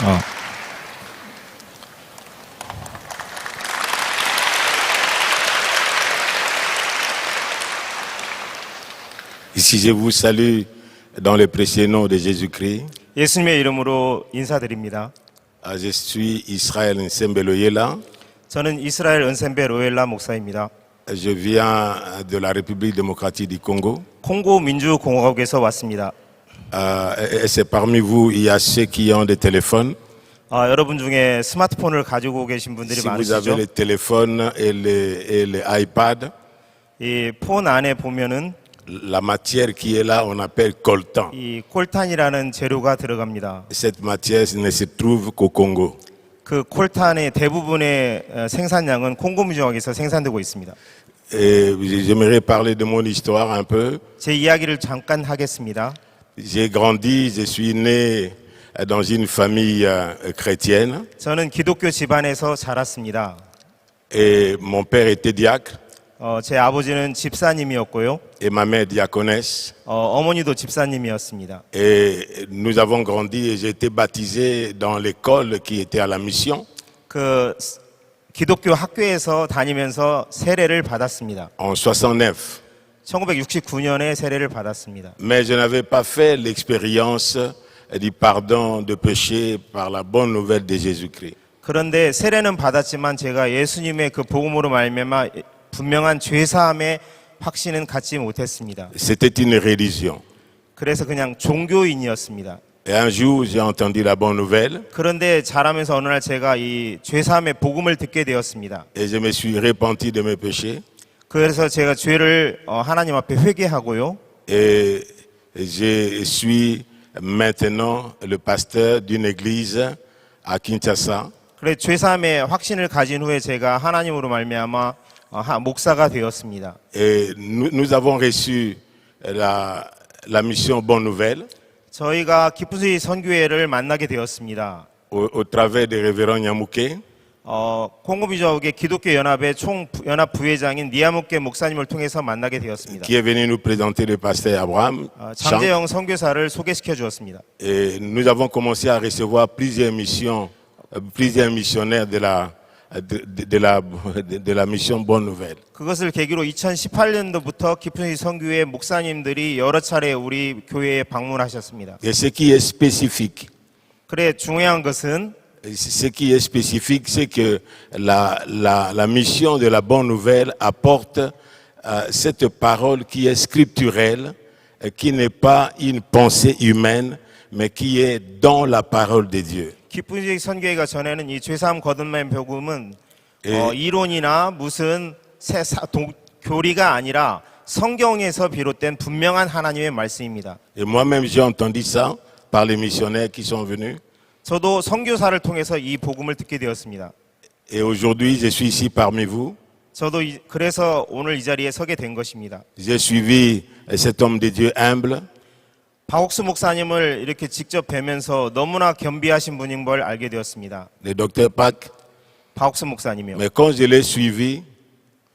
어. Ici, je vous salue dans le précieux nom de Jésus-Christ. 예수님의 이름으로 인사드립니다. Je suis Israël Nsembeloyela. 저는 이스라엘 은셈베 로엘라 목사입니다. Je viens de la République démocratique du Congo. 콩고 민주공화국에서 왔습니다. Et c'est parmi vous, il y a ceux qui ont des téléphones. 여러분 중에 스마트폰을 가지고 계신 분들이 Si vous avez 많으시죠? les téléphones et les iPads, 이 폰 안에 보면은 la matière qui est là, on appelle coltan. 이 콜탄이라는 재료가 들어갑니다. Cette matière ne se trouve qu'au Congo. 그 콜탄의 대부분의 생산량은 콩고 민주공화국에서 생산되고 있습니다. Et j'aimerais parler de mon histoire un peu. 제 이야기를 잠깐 하겠습니다. J'ai grandi, je suis né dans une famille chrétienne 저는 기독교 집안에서 자랐습니다. et mon père était diacre 제 아버지는 집사님이었고요. et ma mère diaconesse. 어머니도 집사님이었습니다. Et nous avons grandi et j'ai été baptisé dans l'école qui était à la mission 그 기독교 학교에서 다니면서 세례를 받았습니다. en 69. 1969년에 세례를 받았습니다. Mais je n'avais pas fait l'expérience du pardon de péché par la bonne nouvelle de Jésus-Christ. 그런데 세례는 받았지만 제가 예수님의 그 복음으로 말미암아 분명한 죄사함의 확신은 갖지 못했습니다. C'était une religion. 그래서 그냥 종교인이었습니다. Et un jour, j'ai entendu la bonne nouvelle 그런데 자라면서 어느 날 제가 이 죄사함의 복음을 듣게 되었습니다. et je me suis repenti de mes péchés. 그래서 제가 죄를 하나님 앞에 회개하고요. Et je suis maintenant le pasteur d'une église à Kinshasa. 그래 죄사함의 확신을 가진 후에 제가 하나님으로 말미암아 목사가 되었습니다. Et nous avons reçu la mission Bonne Nouvelle 저희가 기쁜 소식 선교회를 만나게 되었습니다. au travers de révérend Nyamuke. 콩고 민주공화국의 기독교 연합의 연합 부회장인 니아무케 목사님을 통해서 만나게 되었습니다. qui est venu nous présenter le pasteur Abraham. 장재영 선교사를 소개시켜 주었습니다. Et nous avons commencé à recevoir plusieurs missions, plusieurs missionnaires de la mission Bonne Nouvelle. 그것을 계기로 2018년도부터 기쁜 소식 선교회 목사님들이 여러 차례 우리 교회에 방문하셨습니다. Et ce qui est spécifique, 그래 중요한 것은 ce qui est spécifique, c'est que la mission de la Bonne Nouvelle apporte cette parole qui est scripturelle, qui n'est pas une pensée humaine, mais qui est dans la parole de Dieu. 기쁜 소식 선교회가 전에는 이 죄사함 거듭남의 복음은 이론이나 무슨 교리가 아니라 성경에서 비롯된 분명한 하나님의 말씀입니다. Et moi-même, j'ai entendu ça par les missionnaires qui sont venus. 저도 선교사를 통해서 이 복음을 듣게 되었습니다. Et aujourd'hui, je suis ici parmi vous. 저도 그래서 오늘 이 자리에 서게 된 것입니다. J'ai suivi cet homme de Dieu humble. 박옥수 목사님을 이렇게 직접 뵈면서 너무나 겸비하신 분인 걸 알게 되었습니다. Le docteur Pac. 박옥수 목사님이요. Mais quand je l'ai suivi,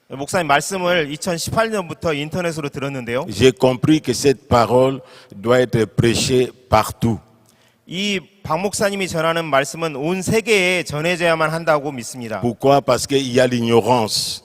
목사님 말씀을 2018년부터 인터넷으로 들었는데요. j'ai compris que cette parole doit être prêchée partout. 이 박 목사님이 전하는 말씀은 온 세계에 전해져야만 한다고 믿습니다. Pourquoi? Parce qu'il y a l'ignorance.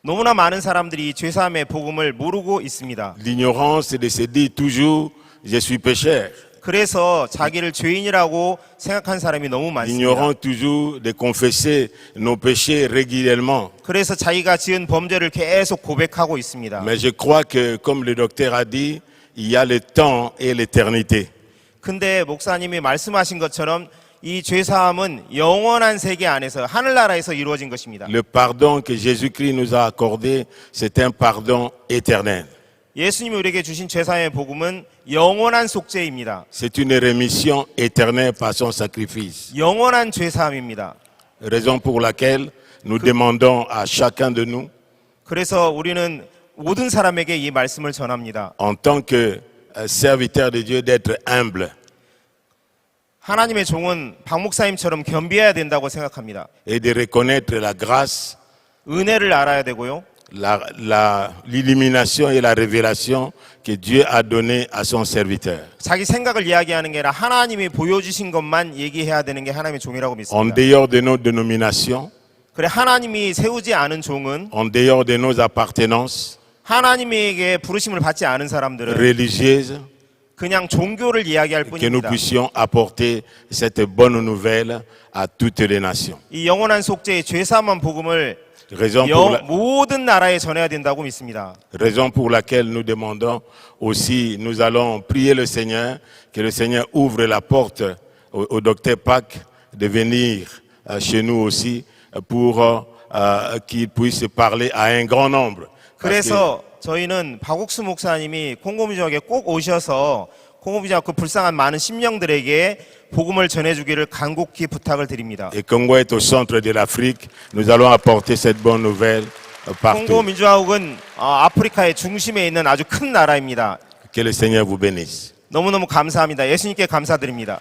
너무나 많은 사람들이 이 죄사함의 복음을 모르고 있습니다. L'ignorance, c'est de se dire toujours, je suis pécheur. 그래서 자기를 죄인이라고 생각한 사람이 너무 많습니다. Ignorant toujours de confesser nos péchés régulièrement. 그래서 자기가 지은 범죄를 계속 고백하고 있습니다. Mais je crois que, comme le docteur a dit, il y a le temps et l'éternité. 근데 목사님이 말씀하신 것처럼 이 죄사함은 영원한 세계 안에서 하늘나라에서 이루어진 것입니다. Le pardon que Jésus-Christ nous a accordé, c'est un pardon éternel. 예수님이 우리에게 주신 죄사함의 복음은 영원한 속죄입니다. C'est une rémission éternelle par son sacrifice. 영원한 죄사함입니다. Raison pour laquelle nous demandons à chacun de nous, 그래서 우리는 모든 사람에게 이 말씀을 전합니다. en tant que serviteur de Dieu, d'être humble. 하나님의 종은 박 목사님처럼 겸비해야 된다고 생각합니다. Et de reconnaître la grâce, 은혜를 알아야 되고요. l'illumination et la révélation que Dieu a donnée à son serviteur. 자기 생각을 이야기하는 게 아니라 하나님이 보여주신 것만 얘기해야 되는 게 하나님의 종이라고 En 믿습니다. dehors de nos dénominations, 그래 하나님이 세우지 않은 종은 en dehors de nos appartenances 하나님에게 부르심을 받지 않은 사람들은 religieuses, 그냥 종교를 이야기할 que nous 뿐입니다. puissions apporter cette bonne nouvelle à toutes les nations. 이 영원한 속죄의 죄사함한 복음을 모든 나라에 전해야 된다고 믿습니다. Raison pour laquelle nous demandons aussi, nous allons prier le Seigneur, que le Seigneur ouvre la porte au docteur Pac de venir chez nous aussi pour qu'il puisse parler à un grand nombre. 그래서 저희는 박옥수 목사님이 콩고 민족에 꼭 오셔서 콩고 민족 그 불쌍한 많은 심령들에게 복음을 전해주기를 간곡히 부탁을 드립니다. Et Congo est au centre de l'Afrique, nous allons apporter cette bonne nouvelle 콩고 partout. 민주화국은 아프리카의 중심에 있는 아주 큰 나라입니다. Que le Seigneur vous bénisse. 너무너무 감사합니다. 예수님께 감사드립니다.